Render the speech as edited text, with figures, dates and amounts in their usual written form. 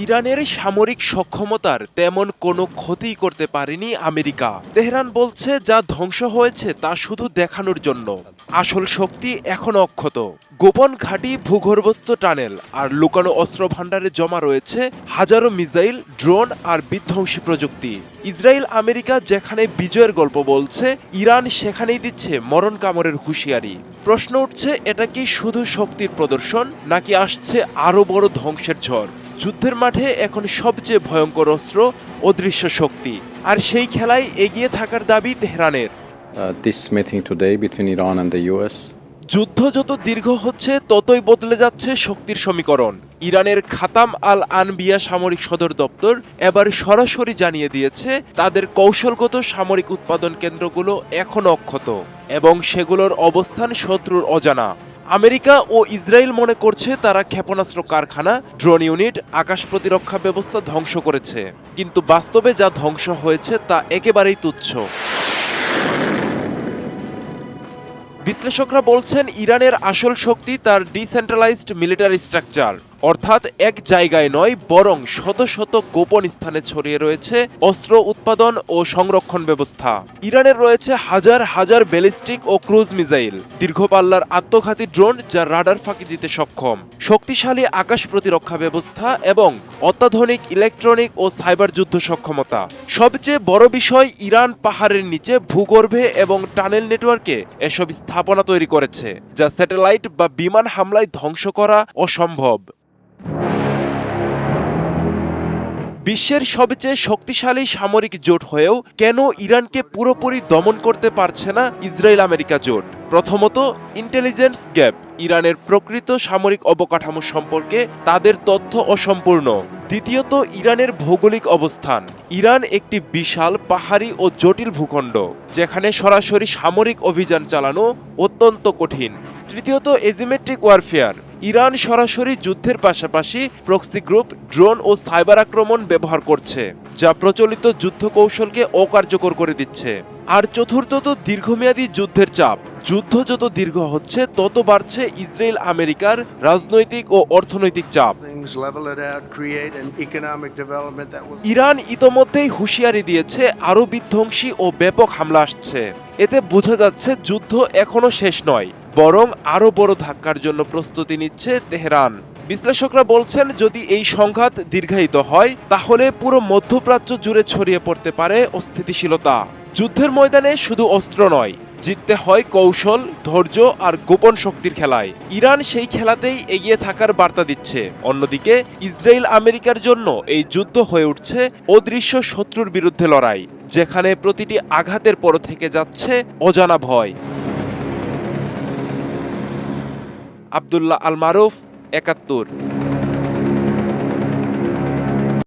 ইরানের সামরিক সক্ষমতার তেমন কোনো ক্ষতি করতে পারেনি আমেরিকা। তেহরান বলছে যা ধ্বংস হয়েছে তা শুধু দেখানোর জন্য। আসল শক্তি এখনো অক্ষত। গোপন ঘাঁটি, ভূগর্ভস্থ টানেল আর লুকানো অস্ত্র ভাণ্ডারে জমা রয়েছে হাজারো মিসাইল, ড্রোন আর বিধ্বংসী প্রযুক্তি। ইসরায়েল আমেরিকা যেখানে বিজয়ের গল্প বলছে, ইরান সেখানেই দিচ্ছে মরণ কামড়ের হুঁশিয়ারি। প্রশ্ন উঠছে, এটা কি শুধু শক্তির প্রদর্শন, নাকি আসছে আরো বড় ধ্বংসের ঝড়? যুদ্ধের মাঠে এখন সবচেয়ে ভয়ঙ্কর অস্ত্র অদৃশ্য শক্তি, আর সেই খেলায় এগিয়ে থাকার দাবি তেহরানের। This meeting today between Iran and the US. যুদ্ধ যত দীর্ঘ হচ্ছে ততই বদলে যাচ্ছে শক্তির সমীকরণ। ইরানের খাতাম আল আনবিয়া সামরিক সদর দপ্তর এবার সরাসরি জানিয়ে দিয়েছে তাদের কৌশলগত সামরিক উৎপাদন কেন্দ্রগুলো এখনো অক্ষত এবং সেগুলোর অবস্থান শত্রুর অজানা। আমেরিকা ও ইসরায়েল মনে করছে তারা ক্ষেপণাস্ত্র কারখানা, ড্রোন ইউনিট, আকাশ প্রতিরক্ষা ব্যবস্থা ধ্বংস করেছে, কিন্তু বাস্তবে যা ধ্বংস হয়েছে তা একেবারেই তুচ্ছ। বিশ্লেষকরা বলছেন ইরানের আসল শক্তি তার ডিসেন্ট্রালাইজড মিলিটারি স্ট্রাকচার, অর্থাৎ এক জায়গায় নয় বরং শত শত গোপন স্থানে ছড়িয়ে রয়েছে অস্ত্র উৎপাদন ও সংরক্ষণ ব্যবস্থা। ইরানের রয়েছে হাজার হাজার ব্যালিস্টিক ও ক্রুজ মিসাইল, দীর্ঘপাল্লার আত্মঘাতী ড্রোন যা রাডার ফাঁকি দিতে সক্ষম, শক্তিশালী আকাশ প্রতিরক্ষা ব্যবস্থা এবং অত্যাধুনিক ইলেকট্রনিক ও সাইবার যুদ্ধ সক্ষমতা। সবচেয়ে বড় বিষয়, ইরান পাহাড়ের নিচে ভূগর্ভে এবং টানেল নেটওয়ার্কে এসব স্থাপনা তৈরি করেছে যা স্যাটেলাইট বা বিমান হামলায় ধ্বংস করা অসম্ভব। বিশ্বের সবচেয়ে শক্তিশালী সামরিক জোট হয়েও কেন ইরানকে পুরোপুরি দমন করতে পারছে না ইসরায়েল আমেরিকা জোট? প্রথমত, ইন্টেলিজেন্স গ্যাপ। ইরানের প্রকৃত সামরিক অবকাঠামো সম্পর্কে তাদের তথ্য অসম্পূর্ণ। দ্বিতীয়ত, ইরানের ভৌগোলিক অবস্থান। ইরান একটি বিশাল পাহাড়ি ও জটিল ভূখণ্ড, যেখানে সরাসরি সামরিক অভিযান চালানো অত্যন্ত কঠিন। তৃতীয়ত, এজিমেট্রিক ওয়ারফেয়ার। ইরান সরাসরি যুদ্ধের পাশাপাশি প্রক্সি গ্রুপ, ড্রোন ও সাইবার আক্রমণ ব্যবহার করছে, যা প্রচলিত যুদ্ধ কৌশলকে অকার্যকর করে দিচ্ছে। আর চতুর্থত, দীর্ঘমেয়াদী যুদ্ধের চাপ। যুদ্ধ যত দীর্ঘ হচ্ছে তত বাড়ছে ইসরায়েল আমেরিকার রাজনৈতিক ও অর্থনৈতিক চাপ। ইরান ইতোমধ্যেই হুঁশিয়ারি দিয়েছে আরও বিধ্বংসী ও ব্যাপক হামলা আসছে। এতে বোঝা যাচ্ছে যুদ্ধ এখনো শেষ নয়, বরং আরও বড় ধাক্কার জন্য প্রস্তুতি নিচ্ছে তেহরান। বিশ্লেষকরা বলছেন যদি এই সংঘাত দীর্ঘায়িত হয় তাহলে পুরো মধ্যপ্রাচ্য জুড়ে ছড়িয়ে পড়তে পারে অস্থিতিশীলতা। যুদ্ধের ময়দানে শুধু অস্ত্র নয়, জিততে হয় কৌশল, ধৈর্য আর গোপন শক্তির খেলায়। ইরান সেই খেলাতেই এগিয়ে থাকার বার্তা দিচ্ছে। অন্যদিকে ইসরায়েল আমেরিকার জন্য এই যুদ্ধ হয়ে উঠছে অদৃশ্য শত্রুর বিরুদ্ধে লড়াই, যেখানে প্রতিটি আঘাতের পর থেকে যাচ্ছে অজানা ভয়। আব্দুল্লাহ আল মারুফ, ৭১।